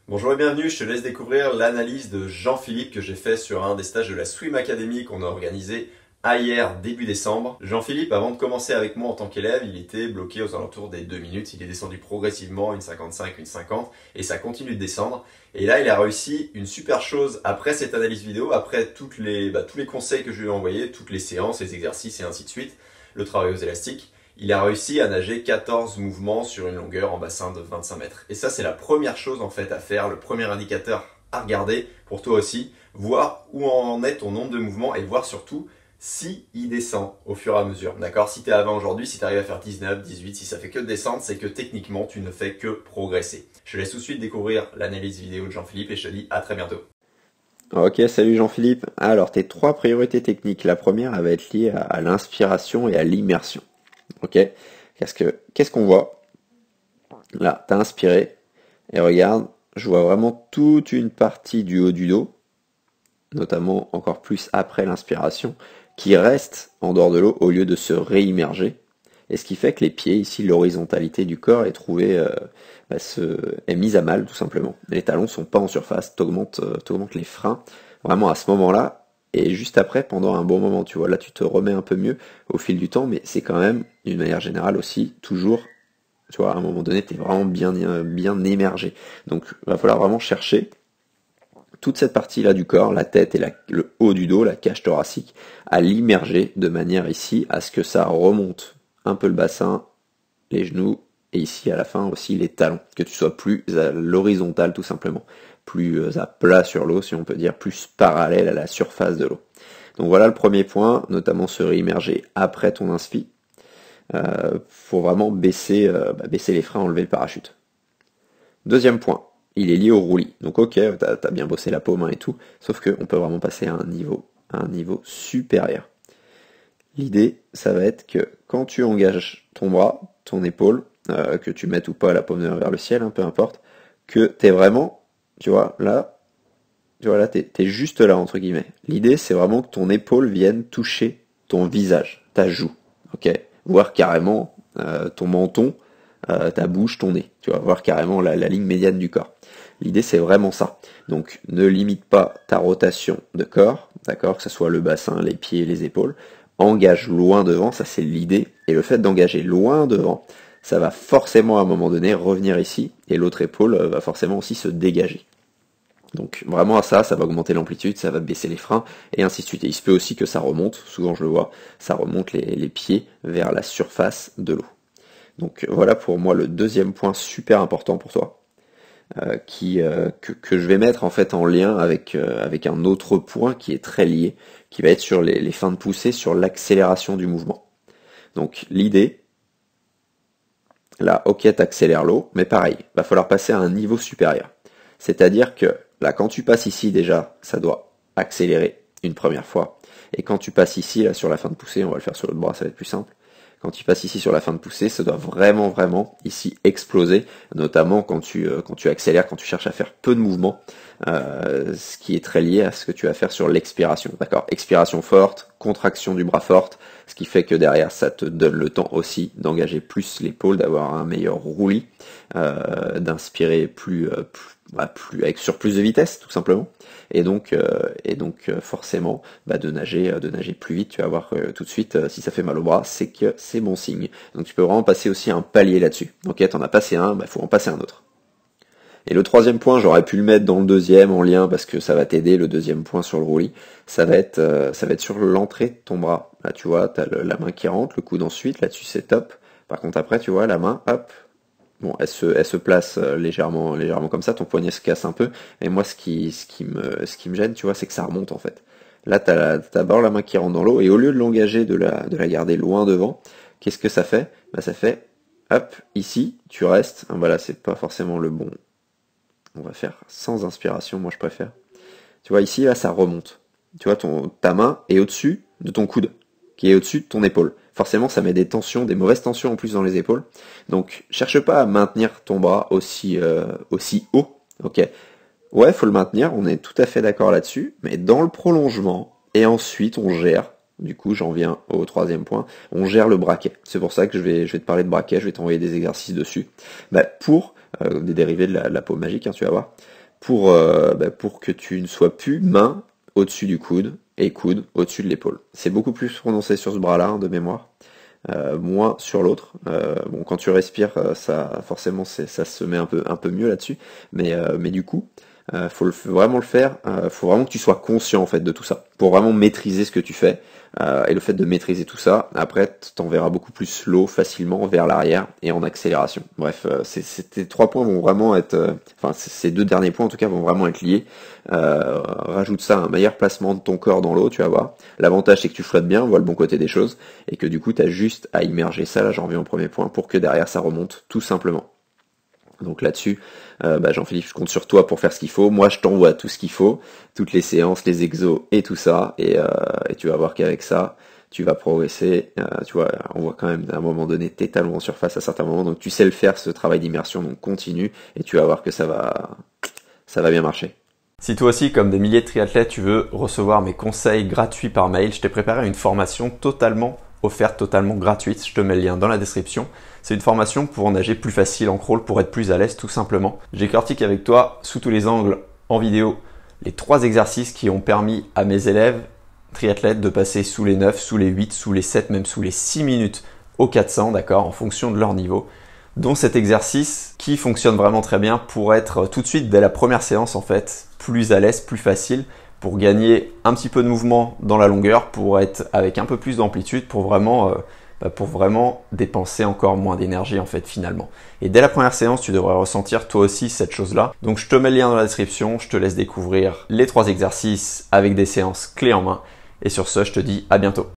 Bonjour et bienvenue, je te laisse découvrir l'analyse de Jean-Philippe que j'ai fait sur un des stages de la Swim Academy qu'on a organisé hier début décembre. Jean-Philippe, avant de commencer avec moi en tant qu'élève, il était bloqué aux alentours des 2 minutes. Il est descendu progressivement, une 55, une 50, et ça continue de descendre. Et là, il a réussi une super chose après cette analyse vidéo, après tous les conseils que je lui ai envoyés, toutes les séances, les exercices et ainsi de suite, le travail aux élastiques. Il a réussi à nager 14 mouvements sur une longueur en bassin de 25 mètres. Et ça, c'est la première chose en fait à faire, le premier indicateur à regarder pour toi aussi, voir où en est ton nombre de mouvements et voir surtout si il descend au fur et à mesure. D'accord? Si tu es à 20 aujourd'hui, si tu arrives à faire 19, 18, si ça fait que descendre, c'est que techniquement, tu ne fais que progresser. Je te laisse tout de suite découvrir l'analyse vidéo de Jean-Philippe et je te dis à très bientôt. Ok, salut Jean-Philippe. Alors, tes trois priorités techniques. La première, elle va être liée à l'inspiration et à l'immersion. Ok? Qu'est-ce qu'on voit? Là, t'as inspiré. Et regarde, je vois vraiment toute une partie du haut du dos, notamment encore plus après l'inspiration, qui reste en dehors de l'eau au lieu de se réimmerger. Et ce qui fait que les pieds, ici, l'horizontalité du corps est trouvée, est mise à mal, tout simplement. Les talons sont pas en surface, t'augmentes les freins, vraiment à ce moment-là, et juste après, pendant un bon moment, tu vois, là tu te remets un peu mieux au fil du temps, mais c'est quand même, d'une manière générale aussi, toujours, tu vois, à un moment donné, t'es vraiment bien émergé. Donc, il va falloir vraiment chercher toute cette partie-là du corps, la tête et le haut du dos, la cage thoracique, à l'immerger de manière ici à ce que ça remonte un peu le bassin, les genoux, et ici à la fin aussi les talons, que tu sois plus à l'horizontale tout simplement, plus à plat sur l'eau si on peut dire, plus parallèle à la surface de l'eau. Donc voilà le premier point, notamment se réimmerger après ton inspi, pour vraiment baisser les freins, enlever le parachute. Deuxième point, il est lié au roulis. Donc ok, t'as bien bossé la paume hein, et tout, sauf qu'on peut vraiment passer à un niveau supérieur. L'idée, ça va être que quand tu engages ton bras, ton épaule, que tu mettes ou pas la paume vers le ciel, hein, peu importe, que t'es vraiment, tu vois là, t'es juste là entre guillemets. L'idée, c'est vraiment que ton épaule vienne toucher ton visage, ta joue, ok, voire carrément ton menton, ta bouche, ton nez, tu vas voir carrément la ligne médiane du corps. L'idée, c'est vraiment ça. Donc, ne limite pas ta rotation de corps, d'accord, que ce soit le bassin, les pieds, les épaules. Engage loin devant, ça c'est l'idée. Et le fait d'engager loin devant, ça va forcément à un moment donné revenir ici, et l'autre épaule va forcément aussi se dégager. Donc vraiment à ça, ça va augmenter l'amplitude, ça va baisser les freins, et ainsi de suite. Et il se peut aussi que ça remonte, souvent je le vois, ça remonte les pieds vers la surface de l'eau. Donc voilà pour moi le deuxième point super important pour toi, que je vais mettre en fait en lien avec un autre point qui est très lié, qui va être sur les fins de poussée, sur l'accélération du mouvement. Donc l'idée, là, ok, t'accélères l'eau, mais pareil, va falloir passer à un niveau supérieur. C'est-à-dire que là, quand tu passes ici déjà, ça doit accélérer une première fois. Et quand tu passes ici, là, sur la fin de poussée, on va le faire sur l'autre bras, ça va être plus simple. Quand tu passes ici sur la fin de poussée, ça doit vraiment ici exploser, notamment quand tu accélères, quand tu cherches à faire peu de mouvement, ce qui est très lié à ce que tu vas faire sur l'expiration. D'accord? Expiration forte, contraction du bras forte, ce qui fait que derrière ça te donne le temps aussi d'engager plus l'épaule, d'avoir un meilleur roulis, d'inspirer sur plus de vitesse tout simplement, et donc forcément de nager plus vite. Tu vas voir tout de suite si ça fait mal au bras, c'est que c'est bon signe. Donc tu peux vraiment passer aussi un palier là-dessus. Ok, t'en as passé un, faut en passer un autre. Et le troisième point, j'aurais pu le mettre dans le deuxième en lien parce que ça va t'aider. Le deuxième point sur le roulis, ça va être sur l'entrée de ton bras. Là, tu vois, t'as la main qui rentre, le coude ensuite. Là-dessus, c'est top. Par contre, après, tu vois, la main, hop. Bon, elle se place légèrement comme ça. Ton poignet se casse un peu. Et moi, ce qui me gêne, tu vois, c'est que ça remonte en fait. Là, t'as d'abord la main qui rentre dans l'eau et au lieu de l'engager, de la garder loin devant, qu'est-ce que ça fait? Ça fait, hop, ici, tu restes. Voilà, c'est pas forcément le bon. On va faire sans inspiration, moi je préfère. Tu vois, ici, là, ça remonte. Tu vois, ta main est au-dessus de ton coude, qui est au-dessus de ton épaule. Forcément, ça met des tensions, des mauvaises tensions en plus dans les épaules. Donc, cherche pas à maintenir ton bras aussi haut, ok? Ouais, faut le maintenir, on est tout à fait d'accord là-dessus, mais dans le prolongement, et ensuite on gère, du coup j'en viens au troisième point, on gère le braquet. C'est pour ça que je vais te parler de braquet, je vais t'envoyer des exercices dessus. Pour des dérivés de la peau magique, hein, tu vas voir, pour que tu ne sois plus main au-dessus du coude et coude au-dessus de l'épaule. C'est beaucoup plus prononcé sur ce bras-là, hein, de mémoire, moins sur l'autre. Bon, quand tu respires, ça forcément ça se met un peu mieux là-dessus, mais du coup, faut vraiment le faire. Faut vraiment que tu sois conscient en fait de tout ça, pour vraiment maîtriser ce que tu fais. Et le fait de maîtriser tout ça, après, t'enverras beaucoup plus slow, facilement vers l'arrière et en accélération. Bref, ces 3 points vont vraiment être, enfin ces 2 derniers points en tout cas vont vraiment être liés. Rajoute ça, un meilleur placement de ton corps dans l'eau, tu vas voir. L'avantage c'est que tu flottes bien, vois le bon côté des choses, et que du coup t'as juste à immerger ça, là j'en reviens au premier point, pour que derrière ça remonte tout simplement. Donc là-dessus, Jean-Philippe, je compte sur toi pour faire ce qu'il faut. Moi, je t'envoie tout ce qu'il faut, toutes les séances, les exos et tout ça. Et tu vas voir qu'avec ça, tu vas progresser. Tu vois, on voit quand même à un moment donné tes talons en surface à certains moments. Donc tu sais le faire, ce travail d'immersion. Donc continue et tu vas voir que ça va bien marcher. Si toi aussi, comme des milliers de triathlètes, tu veux recevoir mes conseils gratuits par mail, je t'ai préparé une formation totalement offerte, totalement gratuite. Je te mets le lien dans la description. C'est une formation pour nager plus facile en crawl, pour être plus à l'aise tout simplement. J'écarte avec toi sous tous les angles en vidéo les 3 exercices qui ont permis à mes élèves triathlètes de passer sous les 9, sous les 8, sous les 7, même sous les 6 minutes au 400, d'accord, en fonction de leur niveau. Dont cet exercice qui fonctionne vraiment très bien pour être tout de suite dès la première séance en fait plus à l'aise, plus facile, pour gagner un petit peu de mouvement dans la longueur, pour être avec un peu plus d'amplitude, pour vraiment dépenser encore moins d'énergie en fait finalement. Et dès la première séance, tu devrais ressentir toi aussi cette chose-là. Donc je te mets le lien dans la description, je te laisse découvrir les 3 exercices avec des séances clés en main. Et sur ce, je te dis à bientôt.